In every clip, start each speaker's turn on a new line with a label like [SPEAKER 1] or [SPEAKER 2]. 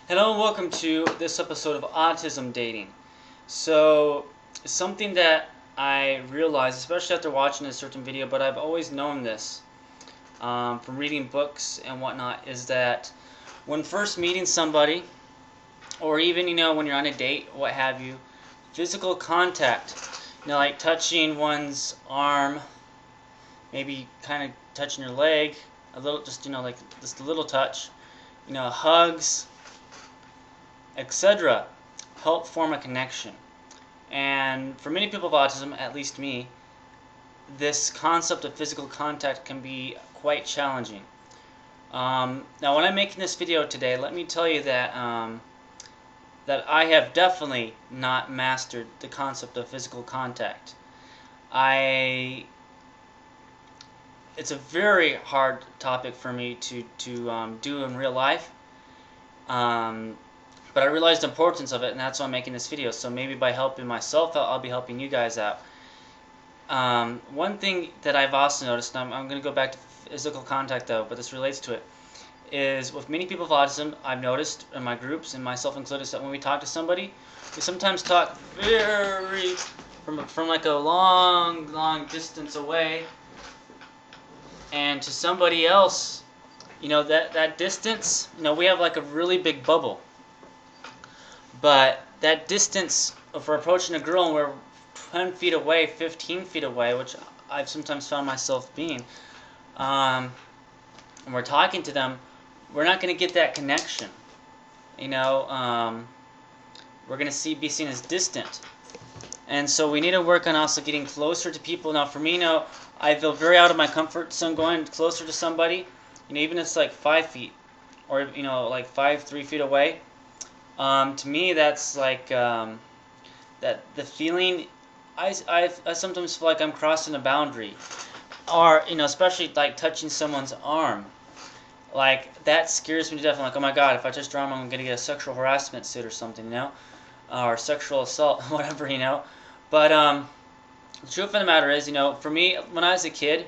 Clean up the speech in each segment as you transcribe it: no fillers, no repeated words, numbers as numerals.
[SPEAKER 1] Hello and welcome to this episode of Autism Dating. So, something that I realized, especially after watching a certain video, but I've always known this from reading books and whatnot, is that when first meeting somebody, or even, when you're on a date, what have you, physical contact, like touching one's arm, maybe kind of touching your leg, a little, like just a little touch, hugs, etc., help form a connection. And for many people with autism, at least me, this concept of physical contact can be quite challenging. Now, when I'm making this video today, let me tell you that that I have definitely not mastered the concept of physical contact. It's a very hard topic for me to do in real life. But I realized the importance of it, and that's why I'm making this video. So maybe by helping myself out, I'll be helping you guys out. One thing that I've also noticed, and I'm going to go back to physical contact though, but this relates to it, is with many people with autism, I've noticed in my groups, and myself included, that when we talk to somebody, we sometimes talk very from like a long distance away, and to somebody else, that distance, we have like a really big bubble. But that distance, if we're approaching a girl and we're 10 feet away, 15 feet away, which I've sometimes found myself being, and we're talking to them, we're not going to get that connection. We're going to be seen as distant. And so we need to work on also getting closer to people. Now for me, I feel very out of my comfort zone going closer to somebody. Even if it's like 5 feet or, like 3 feet away. To me, that's like that the feeling. I sometimes feel like I'm crossing a boundary, or especially like touching someone's arm. Like that scares me to death. I'm like, oh my god, if I touch their arm, I'm gonna get a sexual harassment suit or something, or sexual assault, whatever, But the truth of the matter is, for me, when I was a kid,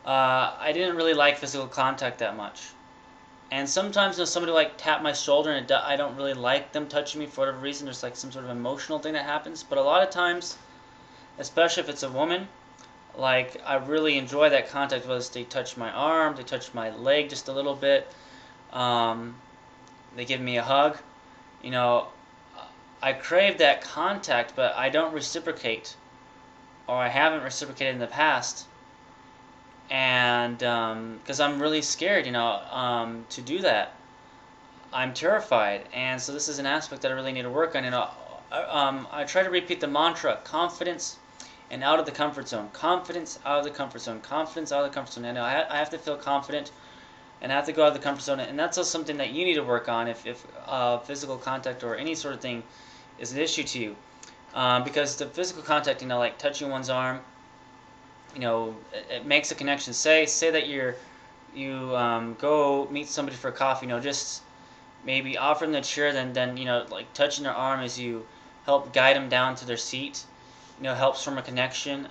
[SPEAKER 1] I didn't really like physical contact that much. And sometimes when somebody like tap my shoulder and I don't really like them touching me for whatever reason, there's like some sort of emotional thing that happens. But a lot of times, especially if it's a woman, like I really enjoy that contact. Whether they touch my arm, they touch my leg just a little bit, they give me a hug. You know, I crave that contact, but I don't reciprocate, or I haven't reciprocated in the past. And because I'm really scared, to do that. I'm terrified, and so this is an aspect that I really need to work on. I try to repeat the mantra: confidence and out of the comfort zone. Confidence out of the comfort zone. Confidence out of the comfort zone. And I have to feel confident, and I have to go out of the comfort zone. And that's also something that you need to work on if physical contact or any sort of thing is an issue to you, because the physical contact, like touching one's arm, it makes a connection. Say that you go meet somebody for coffee. Just maybe offer them the chair, then like touching their arm as you help guide them down to their seat, helps form a connection.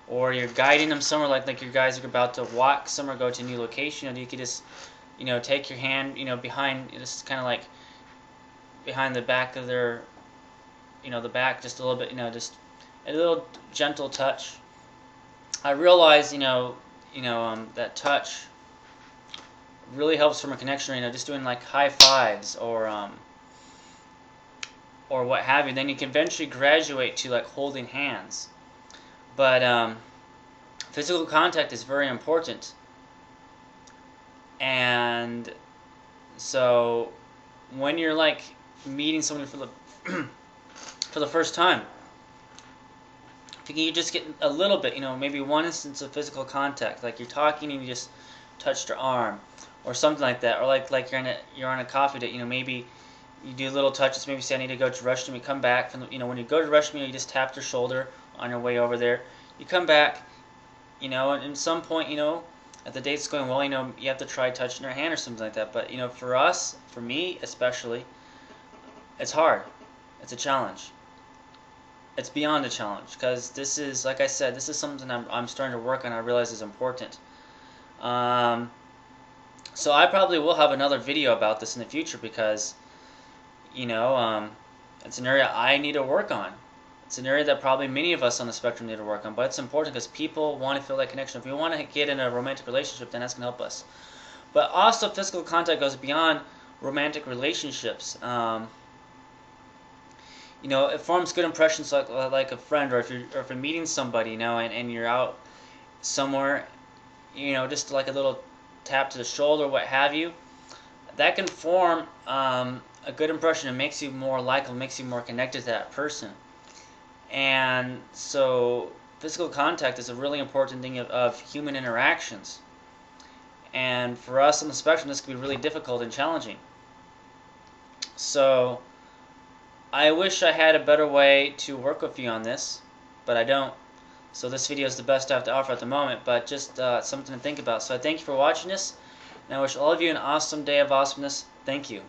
[SPEAKER 1] Or you're guiding them somewhere, like you guys are about to walk somewhere, go to a new location, you could just take your hand behind, just kind of like behind the back of their the back just a little bit, just a little gentle touch. I realize that touch really helps from a connection. Just doing like high fives or what have you. Then you can eventually graduate to like holding hands. But physical contact is very important. And so when you're like meeting somebody for the for the first time, you just get a little bit, maybe one instance of physical contact, like you're talking and you just touched her arm, or something like that, or like you're on a coffee date, maybe you do little touches, maybe say I need to go to the restroom, you come back from the, when you go to the restroom, you just tap their shoulder on your way over there, you come back, and at some point, if the date's going well, you have to try touching her hand or something like that. But for me especially, it's hard, it's a challenge. It's beyond a challenge, because this is, like I said, this is something I'm starting to work on. I realize is important. So I probably will have another video about this in the future because, it's an area I need to work on. It's an area that probably many of us on the spectrum need to work on, but it's important because people want to feel that connection. If we want to get in a romantic relationship, then that's going to help us. But also, physical contact goes beyond romantic relationships. It forms good impressions like a friend, or if you're meeting somebody, and you're out somewhere, just like a little tap to the shoulder, what have you. That can form a good impression. It makes you more likable, makes you more connected to that person. And so physical contact is a really important thing of human interactions. And for us on the spectrum, this can be really difficult and challenging. So I wish I had a better way to work with you on this, but I don't. So this video is the best I have to offer at the moment, but just something to think about. So I thank you for watching this, and I wish all of you an awesome day of awesomeness. Thank you.